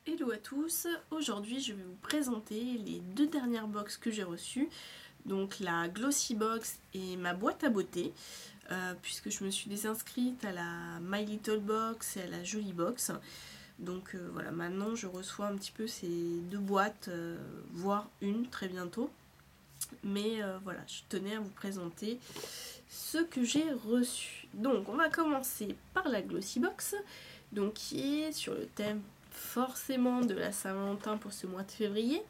Hello à tous, aujourd'hui je vais vous présenter les deux dernières box que j'ai reçues, donc la Glossy Box et ma boîte à beauté, puisque je me suis désinscrite à la My Little Box et à la Jolie Box. Donc voilà, maintenant je reçois un petit peu ces deux boîtes, voire une très bientôt. Mais voilà, je tenais à vous présenter ce que j'ai reçu. Donc on va commencer par la Glossy Box, donc qui est sur le thème forcément de la Saint-Valentin pour ce mois de février.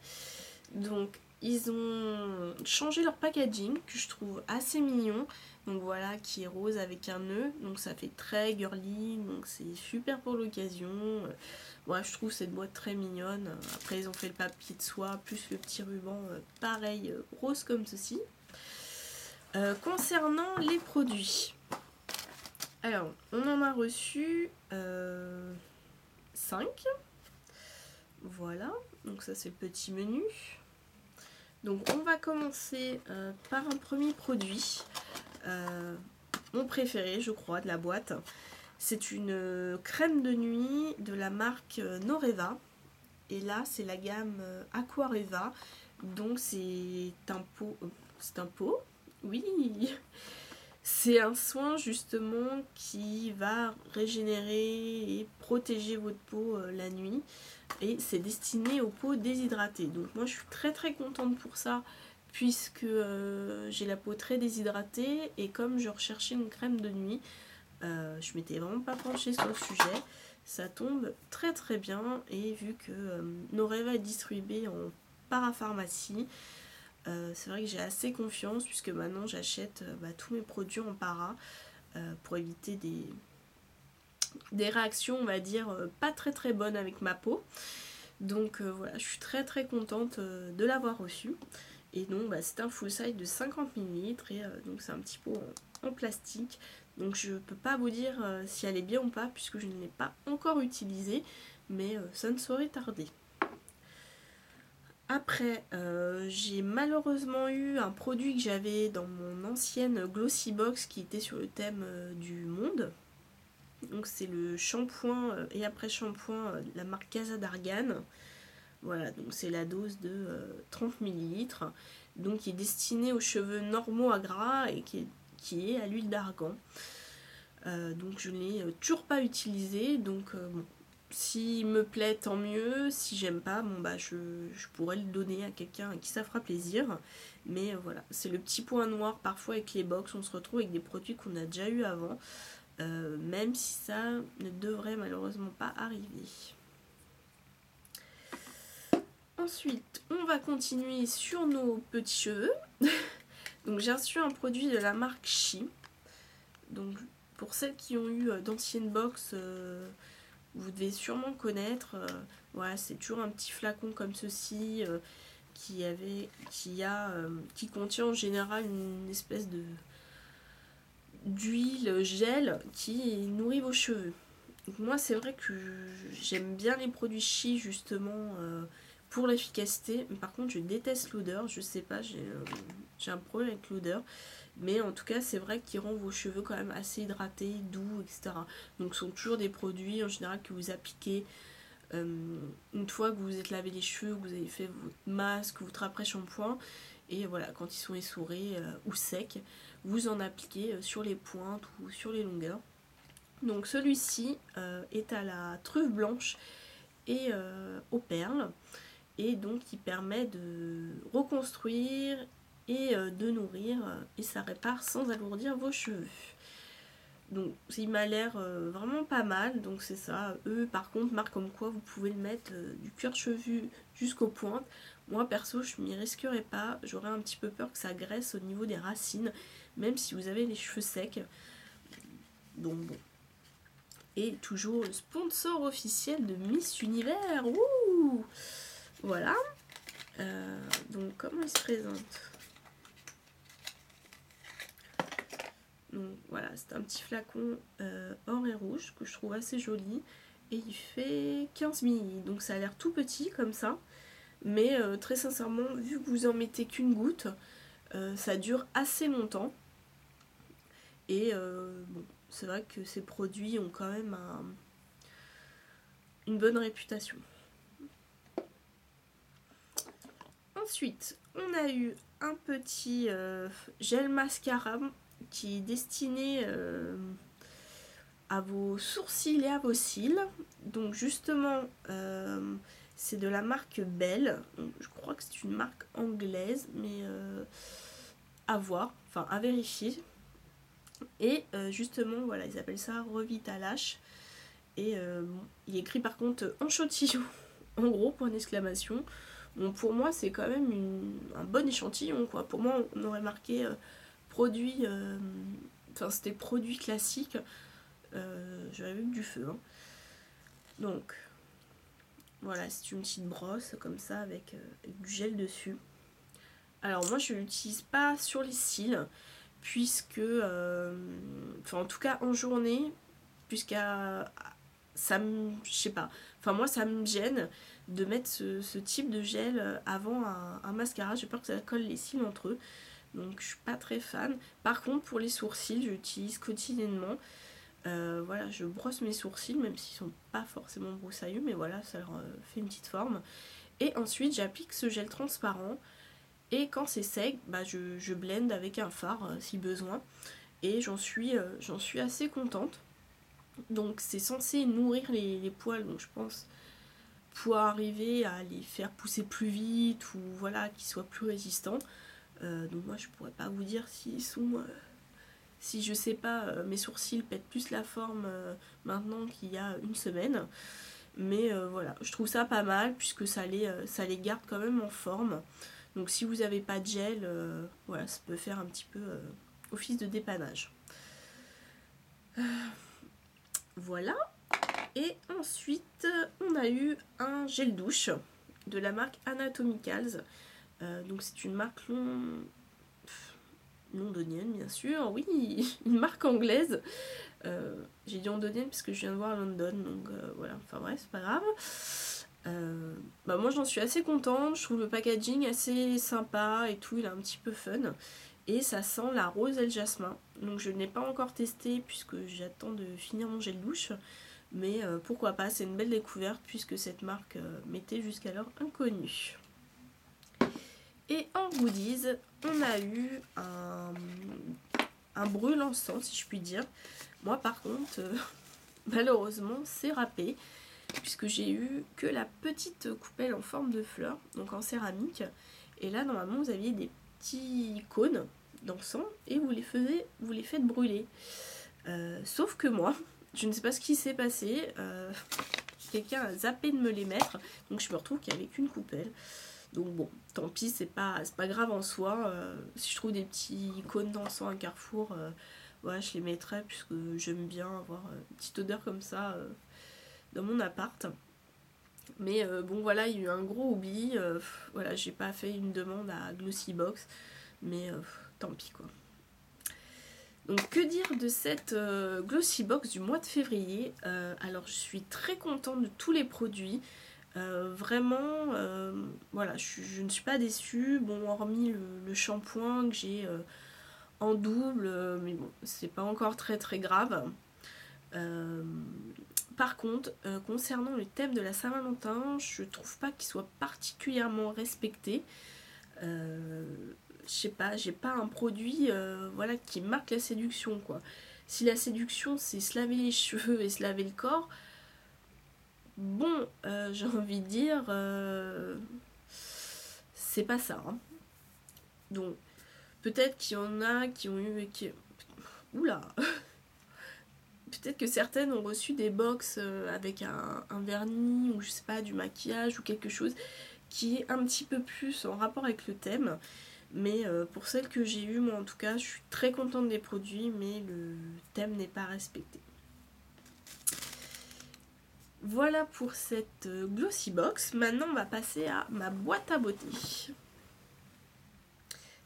Donc ils ont changé leur packaging que je trouve assez mignon. Donc voilà, qui est rose avec un nœud. Donc ça fait très girly, donc c'est super pour l'occasion. Ouais, je trouve cette boîte très mignonne. Après ils ont fait le papier de soie plus le petit ruban pareil rose comme ceci. Concernant les produits, alors on en a reçu 5. Voilà, donc ça c'est le petit menu. Donc on va commencer par un premier produit, mon préféré je crois de la boîte. C'est une crème de nuit de la marque Noreva. Et là c'est la gamme Aquareva. Donc c'est un pot. C'est un pot. Oui. C'est un soin justement qui va régénérer et protéger votre peau la nuit. Et c'est destiné aux peaux déshydratées. Donc moi je suis très contente pour ça, puisque j'ai la peau très déshydratée. Et comme je recherchais une crème de nuit, je m'étais vraiment pas penchée sur le sujet. Ça tombe très bien. Et vu que Noreva est distribué en parapharmacie, c'est vrai que j'ai assez confiance, puisque maintenant j'achète tous mes produits en para pour éviter des réactions, on va dire, pas très bonnes avec ma peau. Donc voilà, je suis très contente de l'avoir reçu. Et donc c'est un full size de 50 ml et donc c'est un petit pot en plastique. Donc je peux pas vous dire si elle est bien ou pas, puisque je ne l'ai pas encore utilisée, mais ça ne saurait tarder. Après, j'ai malheureusement eu un produit que j'avais dans mon ancienne Glossy Box qui était sur le thème du monde. Donc c'est le shampoing et après shampoing de la marque Casa d'Argan. Voilà, donc c'est la dose de 30 ml. Donc qui est destiné aux cheveux normaux à gras et qui est à l'huile d'argan. Donc je ne l'ai toujours pas utilisé. Donc bon, s'il me plaît, tant mieux. Si j'aime pas, bon je pourrais le donner à quelqu'un à qui ça fera plaisir. Mais voilà, c'est le petit point noir parfois avec les box. On se retrouve avec des produits qu'on a déjà eu avant. Même si ça ne devrait malheureusement pas arriver. Ensuite, on va continuer sur nos petits cheveux. Donc j'ai reçu un produit de la marque Chi. Donc pour celles qui ont eu d'anciennes box, vous devez sûrement connaître. Voilà, c'est toujours un petit flacon comme ceci qui contient en général une espèce de d'huile gel qui nourrit vos cheveux. Donc moi c'est vrai que j'aime bien les produits Chi justement pour l'efficacité, mais par contre je déteste l'odeur, je sais pas, j'ai un problème avec l'odeur, mais en tout cas c'est vrai qu'il rend vos cheveux quand même assez hydratés, doux, etc. Donc ce sont toujours des produits en général que vous appliquez une fois que vous vous êtes lavé les cheveux, que vous avez fait votre masque, votre après-shampoing, et voilà, quand ils sont essorés ou secs, vous en appliquez sur les pointes ou sur les longueurs. Donc celui-ci est à la truffe blanche et aux perles, et donc il permet de reconstruire et de nourrir, et ça répare sans alourdir vos cheveux. Donc il m'a l'air vraiment pas mal, donc c'est ça. Eux par contre marquent comme quoi vous pouvez le mettre du cuir chevelu jusqu'aux pointes. Moi perso je m'y risquerais pas, j'aurais un petit peu peur que ça graisse au niveau des racines, même si vous avez les cheveux secs. Donc bon. Et toujours le sponsor officiel de Miss Univers. Ouh, voilà. Donc comment il se présente? Donc voilà, c'est un petit flacon or et rouge que je trouve assez joli. Et il fait 15 ml. Donc ça a l'air tout petit comme ça. Mais très sincèrement, vu que vous en mettez qu'une goutte, ça dure assez longtemps. Et bon, c'est vrai que ces produits ont quand même une bonne réputation. Ensuite, on a eu un petit gel mascara qui est destiné à vos sourcils et à vos cils. Donc justement, c'est de la marque Belle. Donc, je crois que c'est une marque anglaise, mais à voir, enfin à vérifier. Et justement, voilà, ils appellent ça Revitalash. Et bon, il est écrit par contre en chotillon, en gros, point d'exclamation. Bon, pour moi, c'est quand même un bon échantillon, quoi. Pour moi, on aurait marqué produit... Enfin, c'était produit classique. J'aurais vu que du feu. Hein. Donc, voilà, c'est une petite brosse comme ça avec du gel dessus. Alors, moi, je ne l'utilise pas sur les cils, puisque... Enfin, en tout cas, en journée, puisqu'à... Ça me... Je sais pas. Enfin, moi, ça me gêne de mettre ce type de gel avant un mascara. J'ai peur que ça colle les cils entre eux. Donc, je suis pas très fan. Par contre, pour les sourcils, j'utilise quotidiennement. Voilà, je brosse mes sourcils, même s'ils sont pas forcément broussailleux. Mais voilà, ça leur fait une petite forme. Et ensuite, j'applique ce gel transparent. Et quand c'est sec, bah, je blende avec un fard si besoin. Et j'en suis assez contente. Donc c'est censé nourrir les poils, donc je pense pouvoir arriver à les faire pousser plus vite ou voilà, qu'ils soient plus résistants. Donc moi je pourrais pas vous dire s'ils sont... si je sais pas, mes sourcils pètent plus la forme maintenant qu'il y a une semaine. Mais voilà, je trouve ça pas mal puisque ça les garde quand même en forme. Donc si vous n'avez pas de gel, voilà, ça peut faire un petit peu office de dépannage. Voilà. Et ensuite, on a eu un gel douche de la marque Anatomicals. Donc c'est une marque londonienne, bien sûr. Oui, une marque anglaise. J'ai dit londonienne parce que je viens de voir London. Donc voilà, enfin bref, c'est pas grave. Bah moi j'en suis assez contente. Je trouve le packaging assez sympa et tout. Il est un petit peu fun. Et ça sent la rose et le jasmin. Donc je ne l'ai pas encore testé puisque j'attends de finir mon gel douche. Mais pourquoi pas, c'est une belle découverte puisque cette marque m'était jusqu'alors inconnue. Et en goodies, on a eu un brûle-encens, si je puis dire. Moi par contre, malheureusement, c'est râpé puisque j'ai eu que la petite coupelle en forme de fleur, donc en céramique. Et là, normalement, vous aviez des petits cônes d'encens et vous les faites brûler. Sauf que moi, je ne sais pas ce qui s'est passé. Quelqu'un a zappé de me les mettre. Donc je me retrouve qu'il n'y avait qu'une coupelle. Donc bon, tant pis, c'est pas grave en soi. Si je trouve des petits cônes d'encens à Carrefour, voilà, je les mettrai puisque j'aime bien avoir une petite odeur comme ça dans mon appart. Mais bon voilà, il y a eu un gros oubli. Voilà, j'ai pas fait une demande à Glossybox. Mais tant pis quoi. Donc que dire de cette Glossybox du mois de février. Alors je suis très contente de tous les produits. Vraiment, voilà, je ne suis pas déçue. Bon, hormis le shampoing que j'ai en double, mais bon, c'est pas encore très très grave. Par contre, concernant le thème de la Saint-Valentin, je trouve pas qu'il soit particulièrement respecté. Je sais pas, j'ai pas un produit voilà, qui marque la séduction quoi. Si la séduction c'est se laver les cheveux et se laver le corps, bon, j'ai envie de dire, c'est pas ça. Hein. Donc, peut-être qu'il y en a qui ont eu... Oula Peut-être que certaines ont reçu des box avec un vernis ou je sais pas, du maquillage ou quelque chose qui est un petit peu plus en rapport avec le thème. Mais pour celles que j'ai eues, moi en tout cas, je suis très contente des produits, mais le thème n'est pas respecté. Voilà pour cette Glossybox. Maintenant, on va passer à ma boîte à beauté.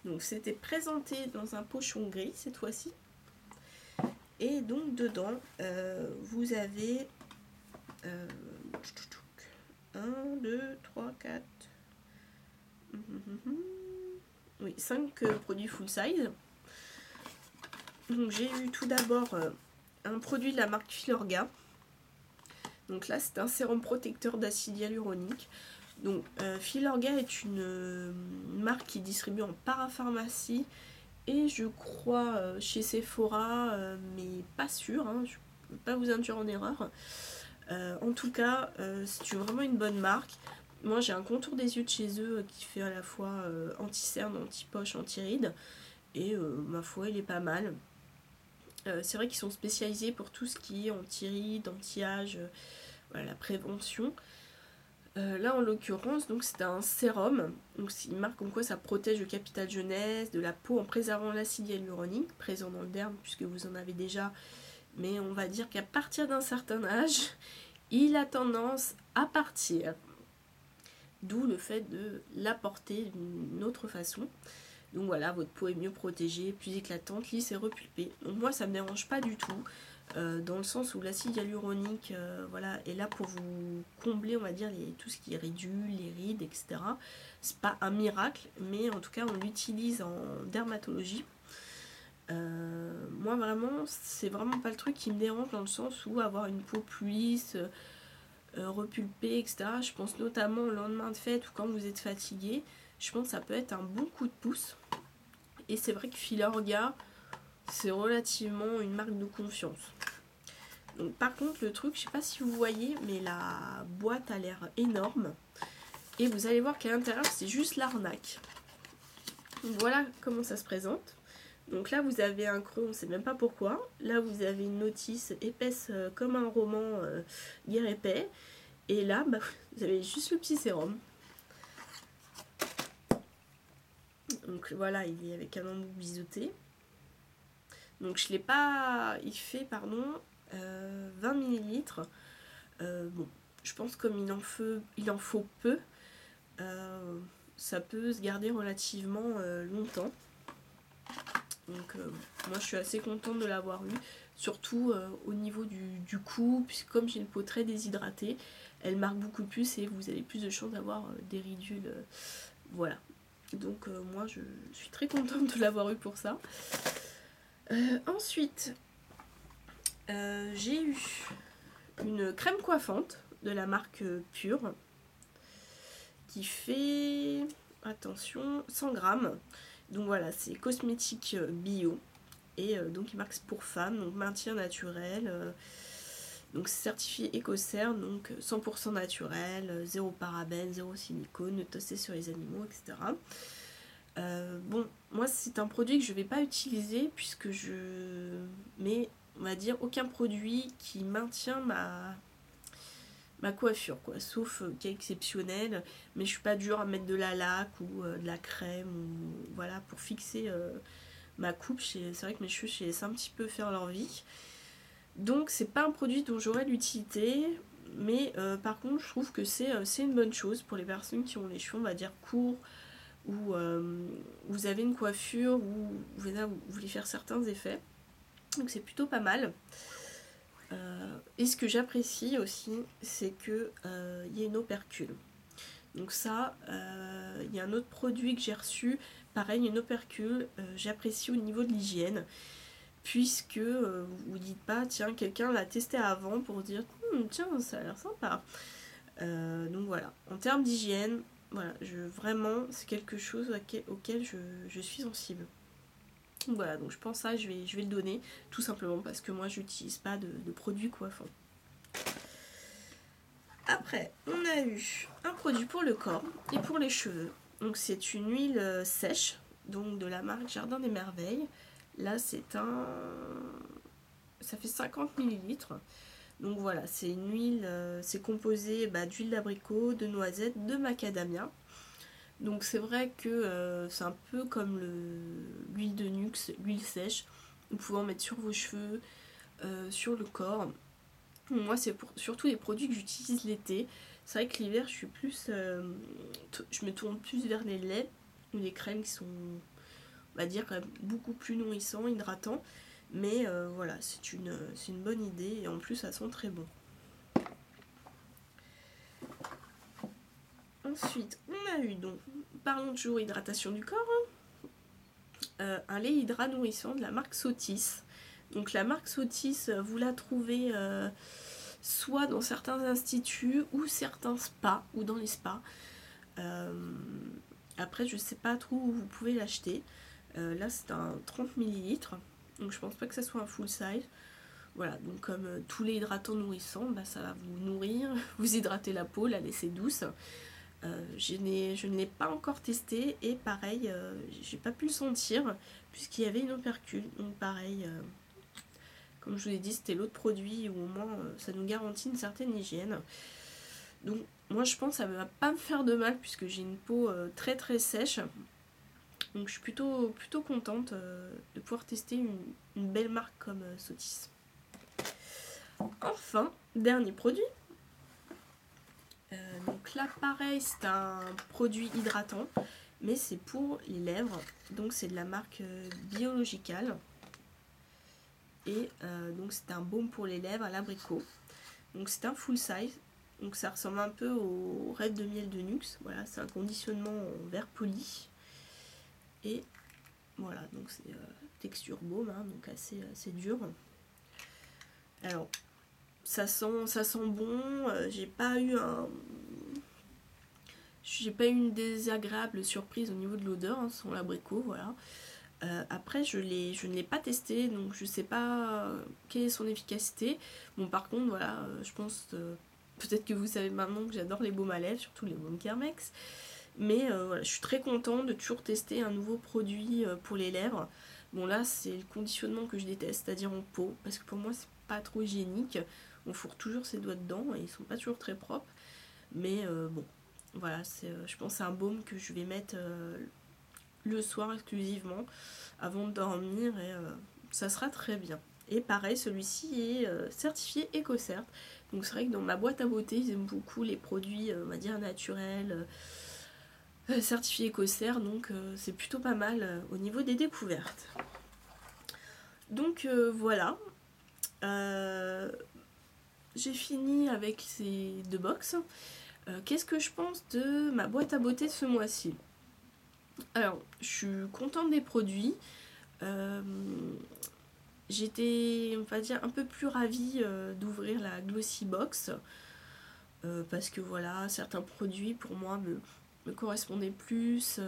Donc, c'était présenté dans un pochon gris cette fois-ci. Et donc, dedans, vous avez 1, 2, 3, 4... Oui, 5 produits full size. Donc j'ai eu tout d'abord un produit de la marque Filorga. Donc là c'est un sérum protecteur d'acide hyaluronique. Donc Filorga est une marque qui distribue en parapharmacie et je crois chez Sephora, mais pas sûr, hein, je ne peux pas vous induire en erreur. En tout cas, c'est vraiment une bonne marque. Moi j'ai un contour des yeux de chez eux qui fait à la fois anti-cerne, anti-poche, anti-rides. Et ma foi, il est pas mal. C'est vrai qu'ils sont spécialisés pour tout ce qui est anti-rides, anti-âge, voilà, la prévention. Là en l'occurrence, donc c'est un sérum. Donc c'est une marque comme quoi ça protège le capital jeunesse de la peau en préservant l'acide hyaluronique présent dans le derme puisque vous en avez déjà. Mais on va dire qu'à partir d'un certain âge, il a tendance à partir. D'où le fait de l'apporter d'une autre façon. Donc voilà, votre peau est mieux protégée, plus éclatante, lisse et repulpée. Donc moi, ça ne me dérange pas du tout, dans le sens où l'acide hyaluronique voilà, est là pour vous combler, on va dire, tout ce qui est ridule, les rides, etc. C'est pas un miracle, mais en tout cas, on l'utilise en dermatologie. Moi, vraiment, c'est vraiment pas le truc qui me dérange dans le sens où avoir une peau plus lisse, repulpée, etc. Je pense notamment au lendemain de fête ou quand vous êtes fatigué. Je pense que ça peut être un bon coup de pouce. Et c'est vrai que Filorga, c'est relativement une marque de confiance. Donc, par contre, le truc, je sais pas si vous voyez, mais la boîte a l'air énorme. Et vous allez voir qu'à l'intérieur, c'est juste l'arnaque. Donc, voilà comment ça se présente. Donc là, vous avez un cron, on ne sait même pas pourquoi. Là, vous avez une notice épaisse comme un roman guère épais. Et là, bah, vous avez juste le petit sérum. Donc voilà, il est avec un embout biseauté. Donc je l'ai pas... Il fait, pardon, 20 ml. Bon, je pense comme il en faut peu, ça peut se garder relativement longtemps. Donc moi je suis assez contente de l'avoir eu. Surtout au niveau du cou, puisque comme j'ai une peau très déshydratée, elle marque beaucoup plus et vous avez plus de chances d'avoir des ridules. Voilà. Donc moi je suis très contente de l'avoir eu pour ça. Ensuite, j'ai eu une crème coiffante de la marque Pure qui fait, attention, 100 grammes. Donc voilà, c'est cosmétique bio et donc il marque pour femmes, donc maintien naturel. Donc c'est certifié Écocert, donc 100% naturel, zéro parabène, zéro silicone, testé sur les animaux, etc. Bon, moi c'est un produit que je ne vais pas utiliser puisque je mets, on va dire, aucun produit qui maintient ma coiffure, quoi, sauf cas exceptionnel, mais je suis pas dure à mettre de la laque ou de la crème, ou voilà, pour fixer ma coupe. C'est vrai que mes cheveux, je laisse un petit peu faire leur vie. Donc c'est pas un produit dont j'aurais l'utilité, mais par contre je trouve que c'est une bonne chose pour les personnes qui ont les cheveux, on va dire, courts, ou vous avez une coiffure, ou vous voulez faire certains effets. Donc c'est plutôt pas mal. Et ce que j'apprécie aussi, c'est qu'il y a une opercule. Donc ça, il y a un autre produit que j'ai reçu, pareil, une opercule, j'apprécie au niveau de l'hygiène, puisque vous ne dites pas, tiens, quelqu'un l'a testé avant pour dire, tiens, ça a l'air sympa. Donc voilà, en termes d'hygiène, voilà, vraiment, c'est quelque chose auquel je suis sensible. Voilà, donc je pense ça, je vais le donner, tout simplement parce que moi, j'utilise pas de produits coiffants. Après, on a eu un produit pour le corps et pour les cheveux. Donc c'est une huile sèche, donc de la marque Jardin des Merveilles. Là, ça fait 50 ml. Donc voilà, c'est une huile, c'est composé d'huile d'abricot, de noisette, de macadamia. Donc c'est vrai que c'est un peu comme l'huile de Nuxe, l'huile sèche. Vous pouvez en mettre sur vos cheveux, sur le corps. Moi, c'est surtout les produits que j'utilise l'été. C'est vrai que l'hiver, je me tourne plus vers les laits ou les crèmes qui sont, on va dire, quand même beaucoup plus nourrissants, hydratants. Mais voilà, c'est une bonne idée et en plus, ça sent très bon. Ensuite, on a eu donc, parlons toujours hydratation du corps, un lait hydrat nourrissant de la marque Sotis. Donc la marque Sotis, vous la trouvez soit dans certains instituts ou certains spas, ou dans les spas. Après je sais pas trop où vous pouvez l'acheter. Là c'est un 30 ml, donc je pense pas que ça soit un full size. Voilà, donc comme tous les hydratants nourrissants, bah, ça va vous nourrir, vous hydrater la peau, la laisser douce. Je ne l'ai pas encore testé et pareil, j'ai pas pu le sentir puisqu'il y avait une opercule. Donc pareil, comme je vous l'ai dit, c'était l'autre produit où au moins ça nous garantit une certaine hygiène. Donc moi je pense que ça ne va pas me faire de mal puisque j'ai une peau très très sèche. Donc je suis plutôt contente de pouvoir tester une belle marque comme Sotis. Enfin, dernier produit. Donc là pareil, c'est un produit hydratant, mais c'est pour les lèvres. Donc c'est de la marque Biological. Et donc c'est un baume pour les lèvres à l'abricot. Donc c'est un full size. Donc ça ressemble un peu au Red de miel de Nuxe. Voilà, c'est un conditionnement en verre poli. Et voilà, donc c'est texture baume, hein, donc assez dur. Alors, ça sent bon. J'ai pas eu une désagréable surprise au niveau de l'odeur, hein, sans l'abricot, voilà. Après, je ne l'ai pas testé, donc je sais pas quelle est son efficacité. Bon, par contre, voilà, je pense, peut-être que vous savez maintenant que j'adore les baumes à lèvres, surtout les baumes Kermex. Mais voilà, je suis très contente de toujours tester un nouveau produit pour les lèvres. Bon, là, c'est le conditionnement que je déteste, c'est-à-dire en pot, parce que pour moi, c'est pas trop hygiénique. On fourre toujours ses doigts dedans et ils sont pas toujours très propres. Mais bon, voilà, je pense que c'est un baume que je vais mettre le soir exclusivement avant de dormir et ça sera très bien. Et pareil, celui-ci est certifié EcoCert. Donc c'est vrai que dans ma boîte à beauté, ils aiment beaucoup les produits, on va dire, naturels, certifiés EcoCert. Donc c'est plutôt pas mal au niveau des découvertes. Donc voilà. J'ai fini avec ces deux box. Qu'est-ce que je pense de ma boîte à beauté ce mois-ci? Alors, je suis contente des produits. J'étais, on va dire, un peu plus ravie d'ouvrir la Glossy Box. Parce que voilà, certains produits pour moi me correspondaient plus.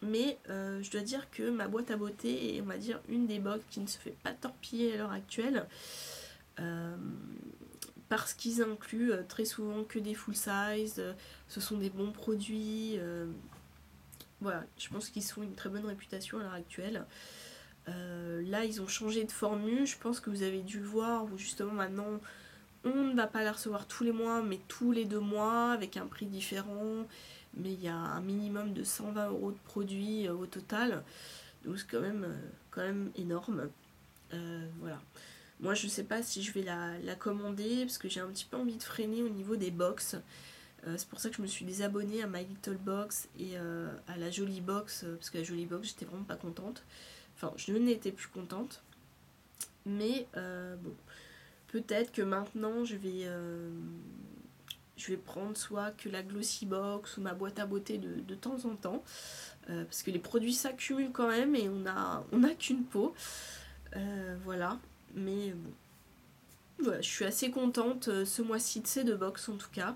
Mais je dois dire que ma boîte à beauté est, on va dire, une des box qui ne se fait pas torpiller à l'heure actuelle. Parce qu'ils incluent très souvent que des full size. Ce sont des bons produits. Voilà, je pense qu'ils ont une très bonne réputation à l'heure actuelle. Là, ils ont changé de formule. Je pense que vous avez dû le voir, où justement maintenant, on ne va pas la recevoir tous les mois, mais tous les 2 mois, avec un prix différent. Mais il y a un minimum de 120 € de produits au total. Donc c'est quand même énorme. Voilà. Moi, je sais pas si je vais la commander, parce que j'ai un petit peu envie de freiner au niveau des box. C'est pour ça que je me suis désabonnée à My Little Box et à la Jolie Box, parce que la Jolie Box, j'étais vraiment pas contente. Enfin, je n'étais plus contente. Mais bon, peut-être que maintenant, je vais prendre soit que la Glossy Box ou ma boîte à beauté de temps en temps. Parce que les produits s'accumulent quand même et on a qu'une peau. Voilà. Mais bon. Voilà, je suis assez contente ce mois-ci de ces deux box en tout cas.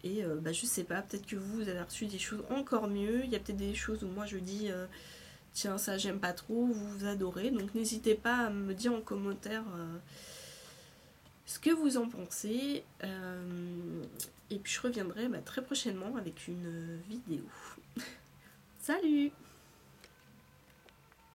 Et je sais pas, peut-être que vous avez reçu des choses encore mieux. Il y a peut-être des choses où moi je dis tiens, ça j'aime pas trop, vous adorez. Donc n'hésitez pas à me dire en commentaire ce que vous en pensez. Et puis je reviendrai très prochainement avec une vidéo. Salut!